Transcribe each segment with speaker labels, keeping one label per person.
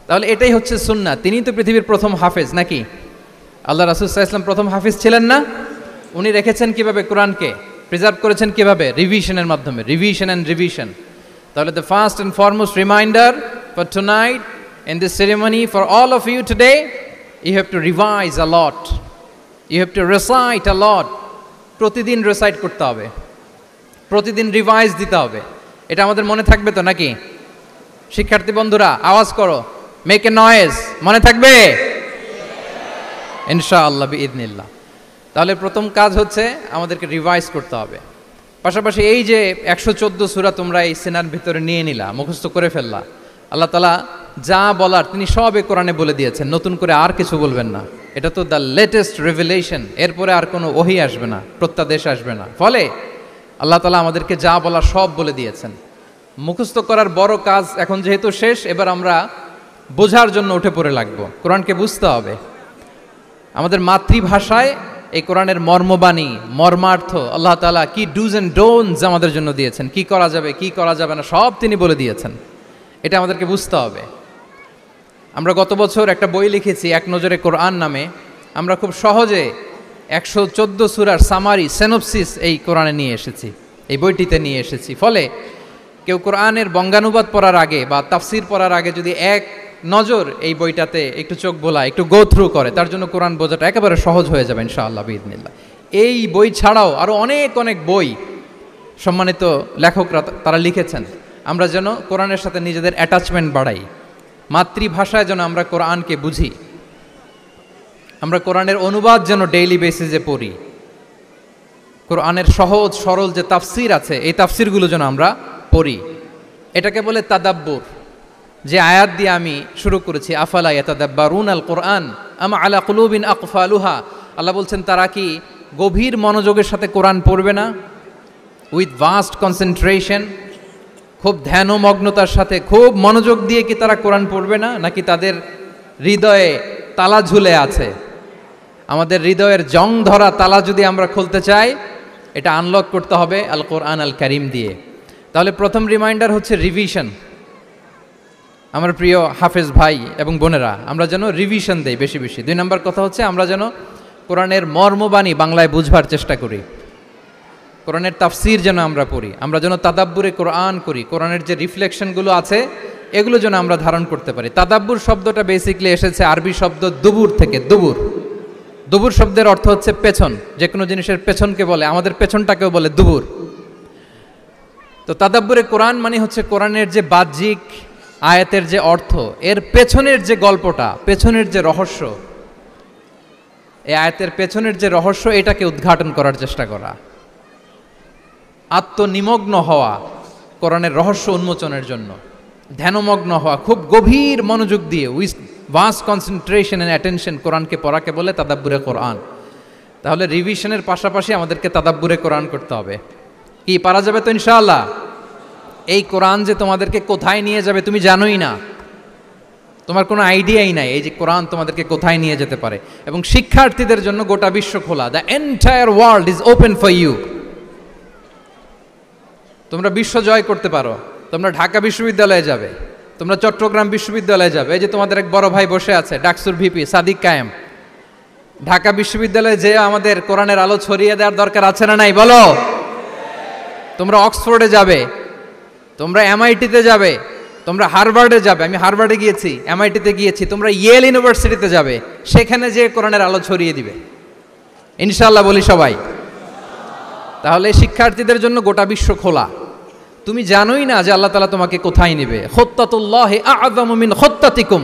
Speaker 1: তাহলে এটাই হচ্ছে সুন্নাহ। তিনিই তো পৃথিবীর প্রথম হাফেজ নাকি? আল্লাহ রাসূল সাল্লাল্লাহু আলাইহি ওয়াসাল্লাম প্রথম হাফেজ ছিলেন না? উনি রেখেছেন কিভাবে কোরআনকে, প্রিজার্ভ করেছেন কিভাবে? রিভিশনের মাধ্যমে, রিভিশন অ্যান্ড রিভিশন। তাহলে the first and foremost reminder for tonight in this ceremony for all of you today, you have to revise a lot, you have to recite a lot. প্রতিদিন recite করতে হবে, প্রতিদিন revise দিতে হবে। এটা আমাদের মনে থাকবে তো নাকি? শিক্ষার্থী বন্ধুরা আওয়াজ করো, মেক এ নয়েজ, মনে থাকবে ইনশাআল্লাহ বিইذনিল্লাহ। তাহলে প্রথম কাজ হচ্ছে আমাদেরকে রিভাইজ করতে হবে। পাশাপাশি এই যে 114 সূরা তোমরা এই সিনার ভিতরে নিয়ে নিলা, মুখস্থ করে ফেললা, আল্লাহ তাআলা যা বলার তিনি সব এই কোরআনে বলে দিয়েছেন, নতুন করে আর কিছু বলবেন না। এটা তো দ্য লেটেস্ট রিভিলেশন, এরপরে আর কোনো ওহী আসবে না, প্রত্যাদেশ আসবে না। ফলে আল্লাহ তাআলা আমাদেরকে যা বলার সব বলে দিয়েছেন। মুখস্থ করার বড় কাজ এখন যেহেতু শেষ, এবার আমরা বোঝার জন্য উঠে পড়ে লাগবো। কোরআনকে বুঝতে হবে আমাদের মাতৃভাষায়। এই কোরআনের মর্মবাণী, মর্মার্থ, আল্লাহ তাআলা কি ডুজ অ্যান্ড ডোন্টস আমাদের জন্য দিয়েছেন, কি করা যাবে কি করা যাবে না সব তিনি বলে দিয়েছেন। এটা আমাদেরকে বুঝতে হবে। আমরা গত বছর একটা বই লিখেছি এক নজরে কোরআন নামে। আমরা খুব সহজে 114 সূরার সামারি, সেনোপসিস এই কোরআনে নিয়ে এসেছি, এই বইটিতে নিয়ে এসেছি। ফলে কেউ কোরআনের বঙ্গানুবাদ পড়ার আগে বা তাফসির পড়ার আগে যদি এক নজর এই বইটাতে একটু চোখ বোলায়, একটু গো থ্রু করে, তার জন্য কোরআন বোঝাটা একেবারে সহজ হয়ে যাবে ইনশাআল্লাহ বিইذনিল্লাহ। এই বই ছাড়াও আরও অনেক অনেক বই সম্মানিত লেখকরা তারা লিখেছেন। আমরা যেন কোরআনের সাথে নিজেদের অ্যাটাচমেন্ট বাড়াই, মাতৃভাষায় যেন আমরা কোরআনকে বুঝি, আমরা কোরআনের অনুবাদ যেন ডেইলি বেসিসে পড়ি, কোরআনের সহজ সরল যে তাফসির আছে এই তাফসিরগুলো যেন আমরা পড়ি। এটাকে বলে তাদাব্বুর। যে আয়াত দিয়ে আমি শুরু করেছি, আফালা ইয়াতাদাব্বারুনাল কোরআন আম আলা কুলুবিন আকফালুহা, আল্লাহ বলছেন তারা কি গভীর মনোযোগের সাথে কোরআন পড়বে না? উইথ ভাস্ট কনসেন্ট্রেশন, খুব ধ্যানমগ্নতার সাথে খুব মনোযোগ দিয়ে কি তারা কোরআন পড়বে না? নাকি তাদের হৃদয়ে তালা ঝুলে আছে? আমাদের হৃদয়ের জং ধরা তালা যদি আমরা খুলতে চাই, এটা আনলক করতে হবে আল কোরআন আল কারিম দিয়ে। তাহলে প্রথম রিমাইন্ডার হচ্ছে রিভিশন। আমার প্রিয় হাফেজ ভাই এবং বোনেরা, আমরা যেন রিভিশন দেই বেশি বেশি। 2 নম্বর কথা হচ্ছে আমরা যেন কোরআনের মর্মবাণী বাংলায় বুঝবার চেষ্টা করি, কোরআনের তাফসির যেন আমরা পড়ি, আমরা যেন তাদাব্বুরে কোরআন করি, কোরআনের যে রিফ্লেকশনগুলো আছে এগুলো যেন আমরা ধারণ করতে পারি। তাদাব্বুর শব্দটা বেসিক্যালি এসেছে আরবি শব্দ দুবুর থেকে। দুবুর, দুবুর শব্দের অর্থ হচ্ছে পেছন। যে কোনো জিনিসের পেছনকে বলে, আমাদের পেছনটাকেও বলে দুবুর। তো তাদাব্বুরে কোরআন মানে হচ্ছে কোরআনের যে বাহ্যিক আয়াতের যে অর্থ, এর পেছনের যে গল্পটা, পেছনের যে রহস্য, এই আয়াতের পেছনের যে রহস্য, এটাকে উদ্ঘাটন করার চেষ্টা করা, আত্মনিমগ্ন হওয়া, কোরআনের রহস্য উন্মোচনের জন্য ধ্যানমগ্ন হওয়া, খুব গভীর মনোযোগ দিয়ে with vast concentration and attention কোরআনকে পড়াকে বলে তাদাব্বুরে কোরআন। তাহলে রিভিশনের পাশাপাশি আমাদেরকে তাদাব্বুরে কোরআন করতে হবে। কি পারা যাবে তো ইনশাআল্লাহ? এই কোরআন যে তোমাদেরকে কোথায় নিয়ে যাবে তুমি জানোই না, তোমার কোনো আইডিয়াই নাই এই যে কোরআন তোমাদেরকে কোথায় নিয়ে যেতে পারে। এবং শিক্ষার্থীদের জন্য গোটা বিশ্ব খোলা, the entire world is open for you. তোমরা বিশ্ব জয় করতে পারো, তোমরা ঢাকা বিশ্ববিদ্যালয়ে যাবে, তোমরা চট্টগ্রাম বিশ্ববিদ্যালয়ে যাবে। এই যে তোমাদের এক বড় ভাই বসে আছে, ডাকসুর ভিপি সাদিক কায়েম, ঢাকা বিশ্ববিদ্যালয়ে যে আমাদের কোরআনের আলো ছড়িয়ে দেওয়ার দরকার আছে না নাই বলো? তোমরা অক্সফোর্ডে যাবে, তোমরা এমআইটিতে যাবে, তোমরা হার্ভার্ডে যাবে। আমি হার্ভার্ডে গিয়েছি, এমআইটিতে গিয়েছি, তোমরা ইয়েল ইউনিভার্সিটিতে যাবে, সেখানে যে কোরআনের আলো ছড়িয়ে দিবে ইনশাআল্লাহ বলি সবাই। তাহলে শিক্ষার্থীদের জন্য গোটা বিশ্ব খোলা। তুমি জানোই না যে আল্লাহ তাআলা তোমাকে কোথায় নেবে। খুত্তাতুল্লাহি আ'যামু মিন খুত্তাতিকুম,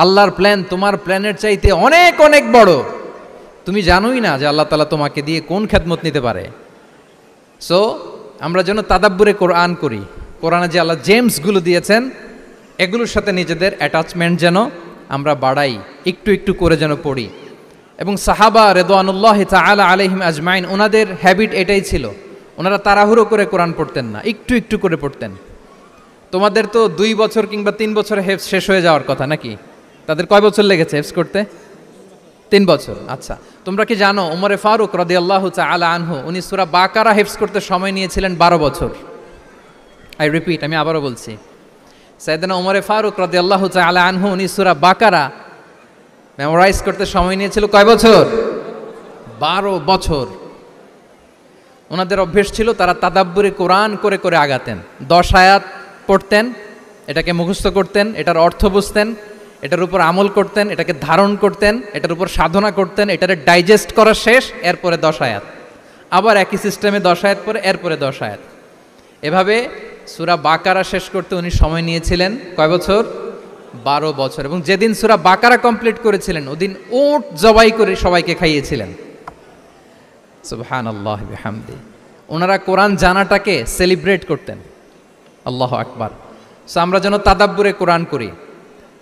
Speaker 1: আল্লাহর প্ল্যান তোমার প্ল্যানের চাইতে অনেক অনেক বড়। তুমি জানোই না যে আল্লাহ তাআলা তোমাকে দিয়ে কোন খেদমত নিতে পারে। সো আমরা যেন তাদাব্বুরে কোরআন করি, কোরআনে যে আল্লাহ জেমসগুলো দিয়েছেন এগুলোর সাথে নিজেদের অ্যাটাচমেন্ট যেন আমরা বাড়াই, একটু একটু করে যেন পড়ি। এবং সাহাবা রিদওয়ানুল্লাহি তাআলা আলাইহিম আজমাইন, ওনাদের হ্যাবিট এটাই ছিল, ওনারা তাড়াহুড়ো করে কোরআন পড়তেন না, একটু একটু করে পড়তেন। তোমাদের তো 2 বছর কিংবা 3 বছরে হেফজ শেষ হয়ে যাওয়ার কথা নাকি? তাদের কয় বছর লেগেছে হেফজ করতে? 3 বছর। আচ্ছা, তোমরা কি জানো ওমরে ফারুক রাদিয়াল্লাহু তাআলা আনহু উনি সূরা বাকারা হেফজ করতে সময় নিয়েছিলেন 12 বছর। আই রিপিট, আমি আবারও বলছি, সাইয়েদনা ওমর ফারুক রাদিয়াল্লাহু তাআলা আনহু উনি সূরা বাকারা মেমোরাইজ করতে সময় নিয়েছিল কয় বছর? 12 বছর। ওনাদের অভ্যেস ছিল তারা তাদাব্বুরে কোরআন করে করে আগাতেন। 10 আয়াত পড়তেন, এটাকে মুখস্থ করতেন, এটার অর্থ বুঝতেন, এটার উপর আমল করতেন, এটাকে ধারণ করতেন, এটার উপর সাধনা করতেন, এটারে ডাইজেস্ট করা শেষ, এরপরে 10 আয়াত, আবার একই সিস্টেমে 10 আয়াত পরে এরপরে 10 আয়াত। এভাবে সূরা বাকারা শেষ করতে উনি সময় নিয়েছিলেন কয় বছর? 12 বছর। এবং যেদিন সূরা বাকারা কমপ্লিট করেছিলেন ওদিন উট জবাই করে সবাইকে খাইয়েছিলেন। সুবহানাল্লাহ বিহামদি। ওনারা কোরআন জানাটাকে সেলিব্রেট করতেন। আল্লাহু আকবার। সো আমরা যেন তাদাব্বুরে কোরআন করি।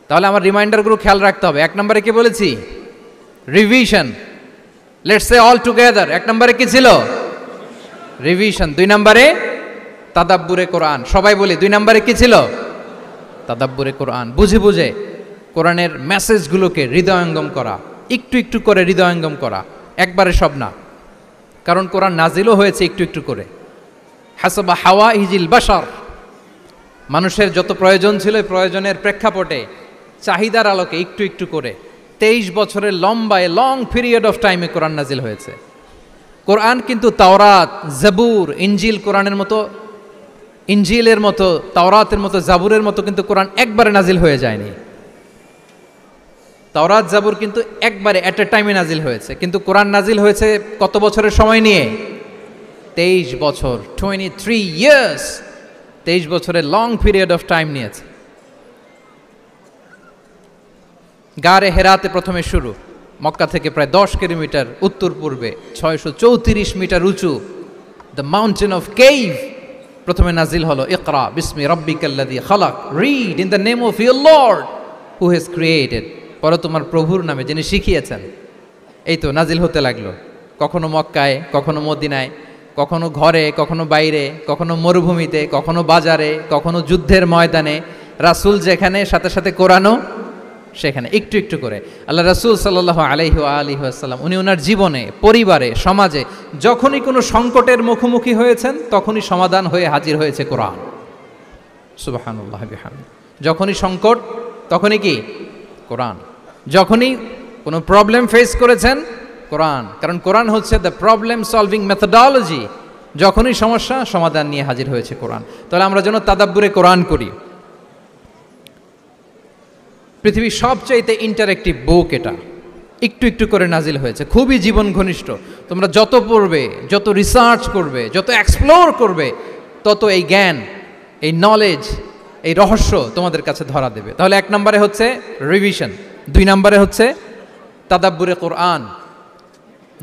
Speaker 1: তাহলে আমার রিমাইন্ডারগুলো খেয়াল রাখতে হবে। 1 নম্বরে কি বলেছি? Revision. Let's say all together. 1 নম্বরে কি ছিল? রিভিশন। 2 নম্বরে তাদাব্বুরে কোরআন। সবাই বলি 2 নম্বরে কি ছিল? তাদাব্বুরে কোরআন। বুঝে বুঝে কোরআনের মেসেজগুলোকে হৃদয়ঙ্গম করা, একটু একটু করে হৃদয়ঙ্গম করা, একবারে সব না। কারণ কোরআন নাজিলও হয়েছে একটু একটু করে। হাসাবা হাওয়াইজিল বাশার, মানুষের যত প্রয়োজন ছিল প্রয়োজনের প্রেক্ষাপটে চাহিদার আলোকে একটু একটু করে 23 বছরের লম্বায় লং পিরিয়ড অফ টাইমে কোরআন নাজিল হয়েছে। কোরআন কিন্তু তাওরাত, জাবুর, ইনজিল কোরআনের মতো, ইনজিলের মতো, তাওরাতের মতো, জাবুরের মতো কিন্তু কোরআন একবারে নাজিল হয়ে যায়নি। তাওরাত জাবুর কিন্তু একবারে এট এ টাইমে নাজিল হয়েছে, কিন্তু কোরআন নাজিল হয়েছে কত বছরের সময় নিয়ে? 23 বছর, 23 ইয়ার্স। 23 বছরের লং পিরিয়ড অফ টাইম নিয়েছে। গারে হেরাতে প্রথমে শুরু, মক্কা থেকে প্রায় 10 কিলোমিটার উত্তর পূর্বে 634 মিটার উঁচু দ্য মাউন্টেন অফ কেভ প্রথমে নাজিল হলো ইকরা বিসমি রাব্বিকাল্লাযী খালাক, read in the name of your lord who has created, পড়ো তোমার প্রভুর নামে যিনি শিখিয়েছেন। এই তো নাজিল হতে লাগলো, কখনো মক্কায়, কখনো মদিনায়, কখনো ঘরে, কখনো বাইরে, কখনো মরুভূমিতে, কখনো বাজারে, কখনো যুদ্ধের ময়দানে। রাসূল যেখানে, সাথে সাথে কোরআনও সেখানে, একটু একটু করে। আল্লাহ রাসূল সাল্লাল্লাহু আলাইহি ওয়া আলিহি ওয়াসাল্লাম উনি ওনার জীবনে, পরিবারে, সমাজে যখনই কোনো সংকটের মুখোমুখি হয়েছেন তখনই সমাধান হয়ে হাজির হয়েছে কোরআন। সুবহানাল্লাহ বিহামদি। যখনই সংকট তখনই কি? কোরআন। যখনই কোনো প্রবলেম ফেস করেছেন কোরআন, কারণ কোরআন হচ্ছে দ্য প্রবলেম সলভিং মেথডোলজি। যখনই সমস্যা সমাধান নিয়ে হাজির হয়েছে কোরআন। তাহলে আমরা যেন তাদাব্বুরে কোরআন করি। পৃথিবীর সবচাইতে ইন্টারেক্টিভ বুক এটা, একটু একটু করে নাজিল হয়েছে, খুবই জীবন ঘনিষ্ঠ। তোমরা যত পড়বে, যত রিসার্চ করবে, যত এক্সপ্লোর করবে, তত এই জ্ঞান, এই নলেজ, এই রহস্য তোমাদের কাছে ধরা দেবে। তাহলে 1 নম্বরে হচ্ছে রিভিশন, 2 নম্বরে হচ্ছে তাদাব্বুরে কোরআন,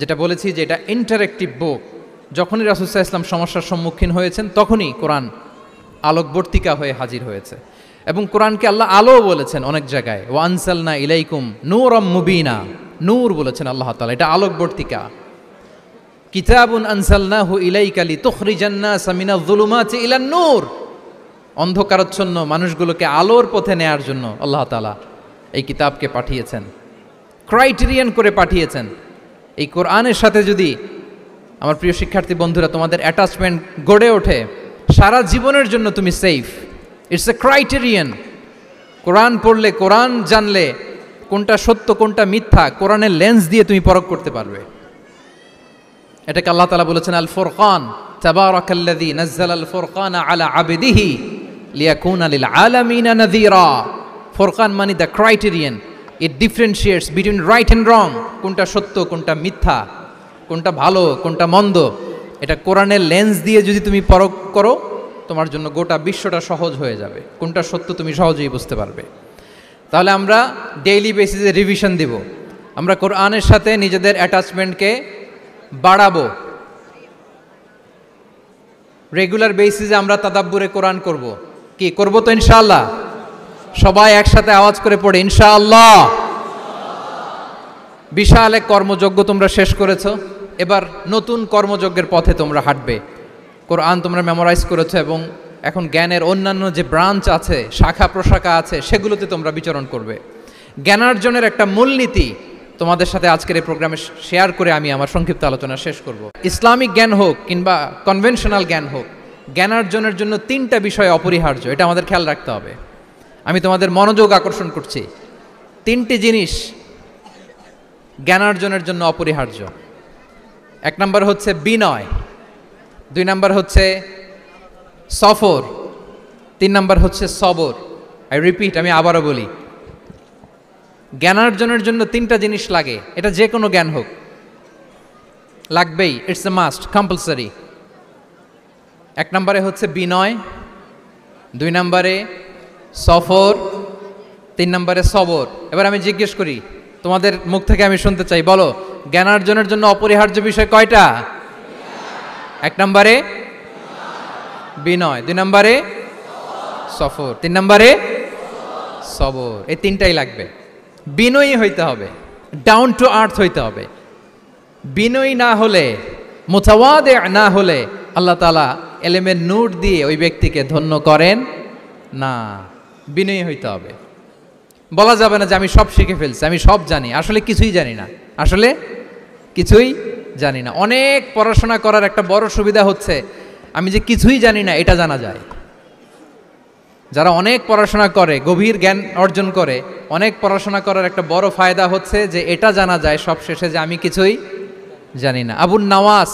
Speaker 1: যেটা বলেছি যে এটা ইন্টারেক্টিভ বুক। যখনই রাসূল সাল্লাল্লাহু আলাইহি ওয়াসাল্লাম সমস্যার সম্মুখীন হয়েছেন তখনই কোরআন আলোকবর্তিকা হয়ে হাজির হয়েছে। এবং কোরআনকে আল্লাহ আলো বলেছেন অনেক জায়গায়, ওয়া আনসালনা ইলাইকুম নূরাম মুবিনা, নূর বলেছেন আল্লাহ তাআলা, এটা আলোকবর্তিকা। কিতাবুন আনসালনাহু ইলাইকা লিতুখরিজান নাসা মিনাজ যুলুমাতি ইলান নূর, অন্ধকারাচ্ছন্ন মানুষগুলোকে আলোর পথে নেয়ার জন্য আল্লাহ তাআলা এই কিতাবকে পাঠিয়েছেন, ক্রাইটেরিয়ান করে পাঠিয়েছেন। এই কোরআনের সাথে যদি আমার প্রিয় শিক্ষার্থী বন্ধুরা তোমাদের অ্যাটাচমেন্ট গড়ে ওঠে, সারা জীবনের জন্য তুমি সেফ। It's a criterion. কোরআন পড়লে, কোরআন জানলে কোনটা সত্য কোনটা মিথ্যা কোরআনের লেন্স দিয়ে তুমি পরখ করতে পারবে। এটাকে আল্লাহ তাআলা বলেছেন আল ফুরকান, তাবারাকাল্লাযী নাযালাল ফুরকানা আলা আবদিহি লিয়াকুনা লিল আলামিনা নাযীরা। ফুরকান মানে the criterion, it differentiates between right and রং, কোনটা সত্য কোনটা মিথ্যা, কোনটা ভালো কোনটা মন্দ। এটা কোরআনের লেন্স দিয়ে যদি তুমি পরখ করো তোমার জন্য গোটা বিশ্বটা সহজ হয়ে যাবে, কোনটা সত্য তুমি সহজেই বুঝতে পারবে। তাহলে আমরা ডেইলি বেসিসে রিভিশন দিব, আমরা কোরআনের সাথে নিজেদের অ্যাটাচমেন্টকে বাড়াবো। রেগুলার বেসিসে আমরা তাদাব্বুরে কোরআন করব। কি করব? তো ইনশাআল্লাহ সবাই একসাথে আওয়াজ করে পড়ে ইনশাআল্লাহ। বিশাল এক কর্মযজ্ঞ তোমরা শেষ করেছো, এবার নতুন কর্মযজ্ঞের পথে তোমরা হাঁটবে। কোরআন তোমরা মেমোরাইজ করেছো এবং এখন জ্ঞানের অন্যান্য যে ব্রাঞ্চ আছে, শাখা প্রশাখা আছে, সেগুলোতে তোমরা বিচরণ করবে। জ্ঞানার্জনের একটা মূলনীতি তোমাদের সাথে আজকের এই প্রোগ্রামে শেয়ার করে আমি আমার সংক্ষিপ্ত আলোচনা শেষ করব। ইসলামিক জ্ঞান হোক কিংবা কনভেনশনাল জ্ঞান হোক, জ্ঞানার্জনের জন্য 3টা বিষয় অপরিহার্য, এটা আমাদের খেয়াল রাখতে হবে। আমি তোমাদের মনোযোগ আকর্ষণ করছি। 3টি জিনিস জ্ঞানার্জনের জন্য অপরিহার্য। 1 নম্বর হচ্ছে বিনয়, 2 নম্বর হচ্ছে সফর, 3 নম্বর হচ্ছে সবর। আই রিপিট, আমি আবারও বলি, জ্ঞানার্জনের জন্য 3টা জিনিস লাগে। এটা যে কোনো জ্ঞান হোক, লাগবেই, ইটস এ মাস্ট, কম্পালসারি। 1 নম্বরে হচ্ছে বিনয়, 2 নম্বরে সফর, 3 নম্বরে সবর। এবার আমি জিজ্ঞেস করি, তোমাদের মুখ থেকে আমি শুনতে চাই, বলো জ্ঞানার্জনের জন্য অপরিহার্য বিষয় কয়টা? 1 নম্বরে বিনয়, 2 নম্বরে সফর, 3 নম্বরে সবর। এই 3টাই লাগবে। বিনয়ী হইতে হবে, ডাউন টু আর্থ হইতে হবে। বিনয়ী না হলে, মুতাওয়াদি না হলে আল্লাহ তাআলা এলেমের নূর দিয়ে ওই ব্যক্তিকে ধন্য করেন না। বিনয়ী হইতে হবে। বলা যাবে না যে আমি সব শিখে ফেলছি, আমি সব জানি, আসলে কিছুই জানি না, আসলে কিছুই জানি না। অনেক পড়াশোনা করার একটা বড় সুবিধা হচ্ছে আমি যে কিছুই জানি না এটা জানা যায়। যারা অনেক পড়াশোনা করে, গভীর জ্ঞান অর্জন করে, অনেক পড়াশোনা করার একটা বড় ফায়দা হচ্ছে যে এটা জানা যায় সব শেষে যে আমি কিছুই জানি না। আবুন নাওয়াস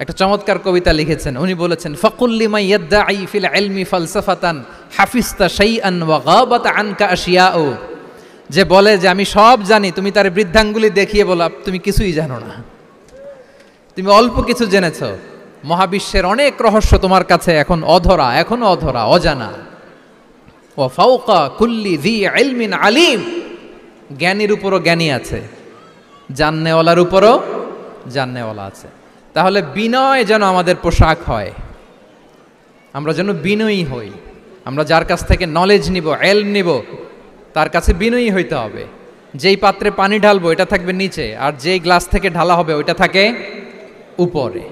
Speaker 1: একটা চমৎকার কবিতা লিখেছেন। উনি বলেছেন, ফাকুল্লিমা ইয়াদদাঈ ফিল ইলমি ফালসাফাতান হাফিজতা শাইআন ওয়া গাবাত আনকা আশিয়াউ। যে বলে যে আমি সব জানি, তুমি তার বৃদ্ধাঙ্গুলি দেখিয়ে বলা তুমি কিছুই জানো না, তুমি অল্প কিছু জেনেছো। মহাবিশ্বের অনেক রহস্য তোমার কাছে এখন অধরা, এখনো অধরা, অজানা। ওয়া ফাওকা কুল্লি যী ইলমিন আলিম। জ্ঞানীর উপরও জ্ঞানী আছে, জাননেওয়ালার উপরও জাননেওয়ালা আছে। তাহলে বিনয় যেন আমাদের পোশাক হয়, আমরা যেন বিনয়ী হই। আমরা যার কাছ থেকে নলেজ নিব, ইলম নিব, তার কাছে বিনয়ী হইতে হবে। যেই পাত্রে পানি ঢালবো এটা থাকবে নিচে, আর যেই গ্লাস থেকে ঢালা হবে ওইটা থাকে উপরে।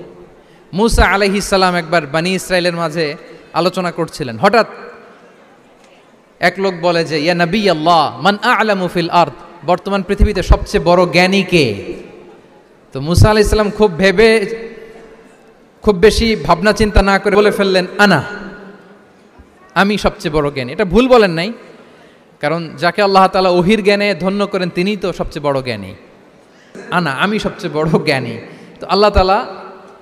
Speaker 1: মুসা আলাইহিস সালাম একবার বনি ইসরাইলের মাঝে আলোচনা করছিলেন। হঠাৎ এক লোক বলে যে, ইয়া নবী আল্লাহ, মান আ'লামু ফিল আরদ, বর্তমান পৃথিবীতে সবচেয়ে বড় জ্ঞানী কে? তো মুসা আলাইহিস সালাম খুব বেশি ভাবনা চিন্তা না করে বলে ফেললেন, আনা, আমি সবচেয়ে বড় জ্ঞানী। এটা ভুল বলেন নাই, কারণ যাকে আল্লাহ তাআলা ওহির জ্ঞানে ধন্য করেন তিনিই তো সবচেয়ে বড় জ্ঞানী। আনা, আমি সবচেয়ে বড় জ্ঞানী। তো আল্লাহ তাআলা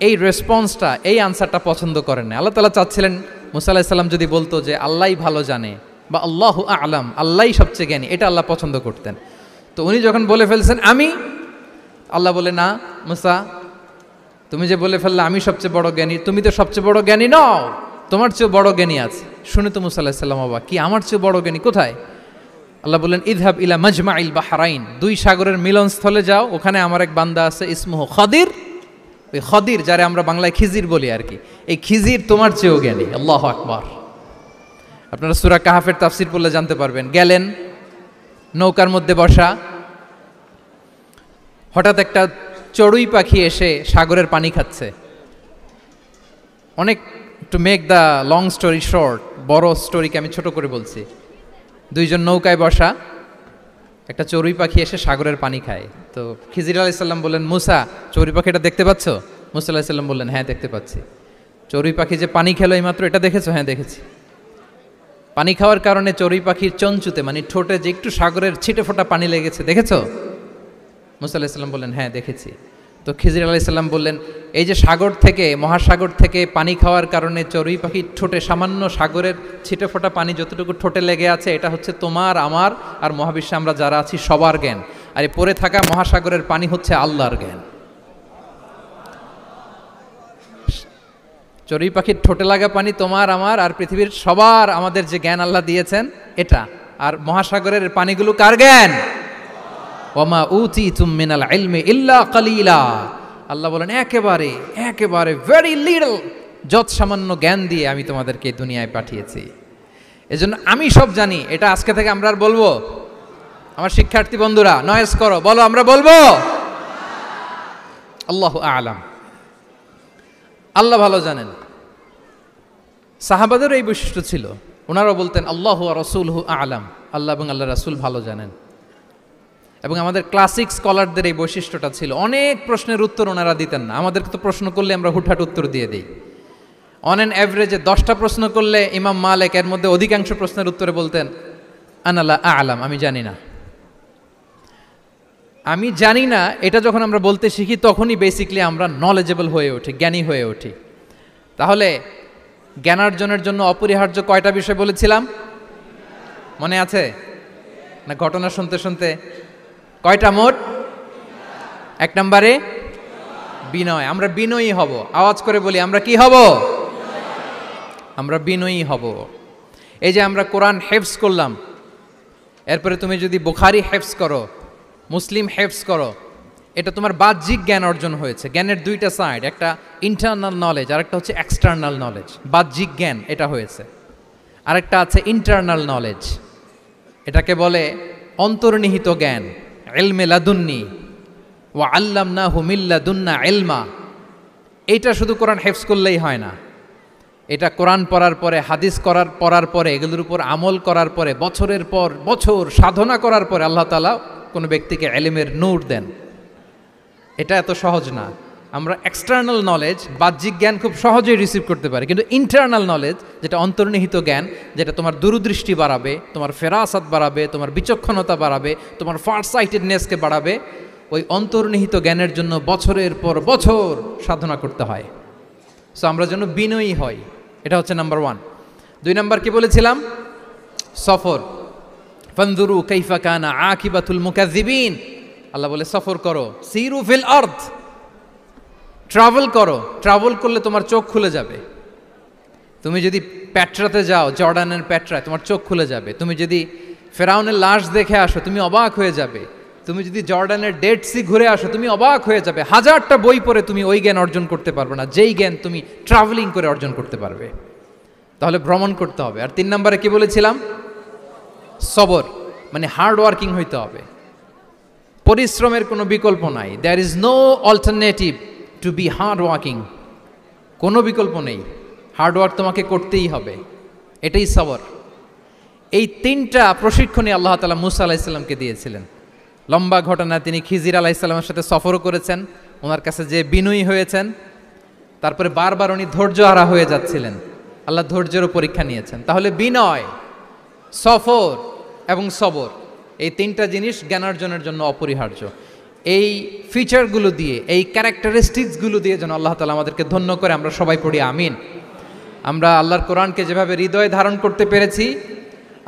Speaker 1: এই রেসপন্সটা, এই আনসারটা পছন্দ করেন না। আল্লাহ তাআলা চাচ্ছিলেন মুসা আলাইহিস সালাম যদি বলতো যে আল্লাহই ভালো জানে, বা আল্লাহু আ'লাম, আল্লাহই সবচেয়ে জ্ঞানী, এটা আল্লাহ পছন্দ করতেন। তো উনি যখন বলে ফেলছেন আমি, আল্লাহ বলে, না মুসা, তুমি যে বলে ফেললে আমি সবচেয়ে বড় জ্ঞানী, তুমি তো সবচেয়ে বড় জ্ঞানী নও, তোমার চেয়েও বড় জ্ঞানী আছে। শুনে তো মুসা আলাইহিস সালাম অবাক, কি আমার চেয়েও বড় জ্ঞানী কোথায়? আল্লাহ বললেন, ইযহাব ইলা মাজমাইল বাহরাইন, 2 সাগরের মিলনস্থলে যাও, ওখানে আমার এক বান্দা আছে ইসমুহু খাদির। ওই খাদির, যারে আমরা বাংলায় খিজির বলি আর কি, এই খিজির তোমার চেয়েও জ্ঞানী। আল্লাহু আকবার। আপনারা সূরা কাহফের তাফসীর পড়লে জানতে পারবেন। গেলেন, নৌকার মধ্যে বসা, হঠাৎ একটা চড়ুই পাখি এসে সাগরের পানি খাচ্ছে। অনেক, to make the long story short, বড় স্টোরিকে আমি ছোট করে বলছি। 2 জন নৌকায় বসা, একটা চড়ুই পাখি এসে সাগরের পানি খায়। তো খিজির আলাইহিস সালাম বললেন, মুসা, চড়ুই পাখিটা দেখতে পাচ্ছ? মুসা আলাইহিস সালাম বললেন, হ্যাঁ দেখতে পাচ্ছি। চড়ুই পাখি যে পানি খেলো এইমাত্র, এটা দেখেছো? হ্যাঁ দেখেছি। পানি খাওয়ার কারণে চড়ুই পাখির চঞ্চুতে, মানে ঠোঁটে যে একটু সাগরের ছিটে ফোটা পানি লেগেছে, দেখেছো? মুসা আলাইহিস সালাম বললেন, হ্যাঁ দেখেছি। তো খিজির আলাইহিস সালাম বললেন, এই যে সাগর থেকে, মহাসাগর থেকে পানি খাওয়ার কারণে চড়ুই পাখির ঠোঁটে সামান্য সাগরের ছিটে ফোটা পানি যতটুকু ঠোঁটে লেগে আছে, এটা হচ্ছে তোমার, আমার আর মহাবিশ্বে আমরা যারা আছি সবার জ্ঞান। আর এই পড়ে থাকা মহাসাগরের পানি হচ্ছে আল্লাহর জ্ঞান। চড়ুই পাখির ঠোঁটে লাগা পানি তোমার, আমার আর পৃথিবীর সবার, আমাদের যে জ্ঞান আল্লাহ দিয়েছেন এটা। আর মহাসাগরের পানিগুলো কার জ্ঞান? ওয়ামা উতিতুম মিনাল ইলমি ইল্লা কালিলা। আল্লাহ বলেন, একেবারে একেবারে ভেরি লিটল, যত সামান্য জ্ঞান দিয়ে আমি তোমাদেরকে দুনিয়ায় পাঠিয়েছি। এজন্য আমি সব জানি, এটা আজকে থেকে আমরা আর বলবো? আমার শিক্ষার্থী বন্ধুরা নয়েজ করো, বলো আমরা বলবো আল্লাহু আ'লাম। আল্লাহ ভালো জানেন। সাহাবাদের এই বৈশিষ্ট্য ছিল, ওনারাও বলতেন আল্লাহু ওয়া রাসূলুহু আ'লাম, আল্লাহ এবং আল্লাহ রাসূল ভালো জানেন। এবং আমাদের ক্লাসিক স্কলারদের এই বৈশিষ্ট্যটা ছিল, অনেক প্রশ্নের উত্তর ওনারা দিতেন না। আমাদেরকে তো প্রশ্ন করলে আমরা হুটহাট উত্তর দিয়ে দিই। অন অ্যান অ্যাভারেজে 10টা প্রশ্ন করলে ইমাম মালিক এর মধ্যে অধিকাংশ প্রশ্নের উত্তরে বলতেন আনা লা আ'লাম, আমি জানি না। আমি জানি না এটা যখন আমরা বলতে শিখি তখনই বেসিক্যালি আমরা নলেজেবল হয়ে উঠি, জ্ঞানী হয়ে উঠি। তাহলে জ্ঞানার্জনের জন্য অপরিহার্য কয়টা বিষয় বলেছিলাম, মনে আছে না? ঘটনা শুনতে শুনতে কয়টা মোট? 1 নম্বরে বিনয়। আমরা বিনয়ী হব। আওয়াজ করে বলি, আমরা কি হব? আমরা বিনয়ী হব। এই যে আমরা কোরআন হেফজ করলাম, এরপরে তুমি যদি বুখারী হেফজ করো, মুসলিম হেফজ করো, এটা তোমার বাহ্যিক জ্ঞান অর্জন হয়েছে। জ্ঞানের দুইটা সাইড, একটা ইন্টারনাল নলেজ আর একটা হচ্ছে এক্সটার্নাল নলেজ। বাহ্যিক জ্ঞান এটা হয়েছে, আরেকটা আছে ইন্টারনাল নলেজ, এটাকে বলে অন্তর্নিহিত জ্ঞান। ইলমে লাদুন্নি ওয়া আল্লামনাহু মিন লাদুন্না ইলমা। এইটা শুধু কোরআন হেফজ করলেই হয় না, এটা কোরআন পড়ার পরে, হাদিস পড়ার পরে, এগুলোর উপর আমল করার পরে, বছরের পর বছর সাধনা করার পরে আল্লাহ তাআলা কোনো ব্যক্তিকে ইলমের নূর দেন। এটা এত সহজ না। আমরা এক্সটার্নাল নলেজ, বাহ্যিক জ্ঞান খুব সহজেই রিসিভ করতে পারি, কিন্তু ইন্টারনাল নলেজ, যেটা অন্তর্নিহিত জ্ঞান, যেটা তোমার দূরদৃষ্টি বাড়াবে, তোমার ফেরাসাত বাড়াবে, তোমার বিচক্ষণতা বাড়াবে, তোমার ফারসাইটেডনেসকে বাড়াবে, ওই অন্তর্নিহিত জ্ঞানের জন্য বছরের পর বছর সাধনা করতে হয়। সো আমরা যেন বিনয়ী হই, এটা হচ্ছে নাম্বার 1। 2 নাম্বার কি বলেছিলাম? সফর। ফানজুরু কাইফা কানা আকিবাতুল মুকাজ্জিবিন। আল্লাহ বলে সফর করো, সিরু ফিল আরদ, ট্রাভেল করো। ট্রাভেল করলে তোমার চোখ খুলে যাবে। তুমি যদি পেট্রাতে যাও, জর্ডানের পেট্রায়, তোমার চোখ খুলে যাবে। তুমি যদি ফেরাউনের লাশ দেখে আসো, তুমি অবাক হয়ে যাবে। তুমি যদি জর্ডানের ডেড সি ঘুরে আসো, তুমি অবাক হয়ে যাবে। 1000টা বই পড়ে তুমি ওই জ্ঞান অর্জন করতে পারবে না, যেই জ্ঞান তুমি ট্রাভেলিং করে অর্জন করতে পারবে। তাহলে ভ্রমণ করতে হবে। আর 3 নম্বরে কি বলেছিলাম? সবর, মানে হার্ড ওয়ার্কিং হইতে হবে। পরিশ্রমের কোনো বিকল্প নাই। There is no alternative to be hard working. কোনো বিকল্প নেই, হার্ড ওয়ার্ক তোমাকে করতেই হবে, এটাই সবর। এই 3টা প্রশিক্ষণই আল্লাহ তাআলা মুসা আলাইহিস সালামকে দিয়েছিলেন। লম্বা ঘটনা, তিনি খিজির আলাইহিস সালামের সাথে সফরও করেছেন, ওনার কাছে যে বিনয়ী হয়েছেন, তারপরে বারবার উনি ধৈর্যহারা হয়ে যাচ্ছিলেন, আল্লাহ ধৈর্যেরও পরীক্ষা নিয়েছেন। তাহলে বিনয়, সফর এবং সবর, এই 3টা জিনিস জ্ঞানার্জনের জন্য অপরিহার্য। এই ফিচারগুলো দিয়ে, এই ক্যারেক্টারিস্টিক্সগুলো দিয়ে যেন আল্লাহ তাআলা আমাদেরকে ধন্য করে। আমরা সবাই পড়ি আমিন। আমরা আল্লাহর কোরআনকে যেভাবে হৃদয়ে ধারণ করতে পেরেছি,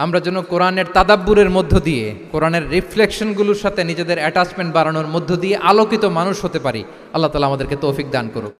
Speaker 1: আমরা যেন কোরআনের তাদাব্বুরের মধ্য দিয়ে, কোরআনের রিফ্লেকশনগুলোর সাথে নিজেদের অ্যাটাচমেন্ট বাড়ানোর মধ্য দিয়ে আলোকিত মানুষ হতে পারি। আল্লাহ তাআলা আমাদেরকে তৌফিক দান করুক।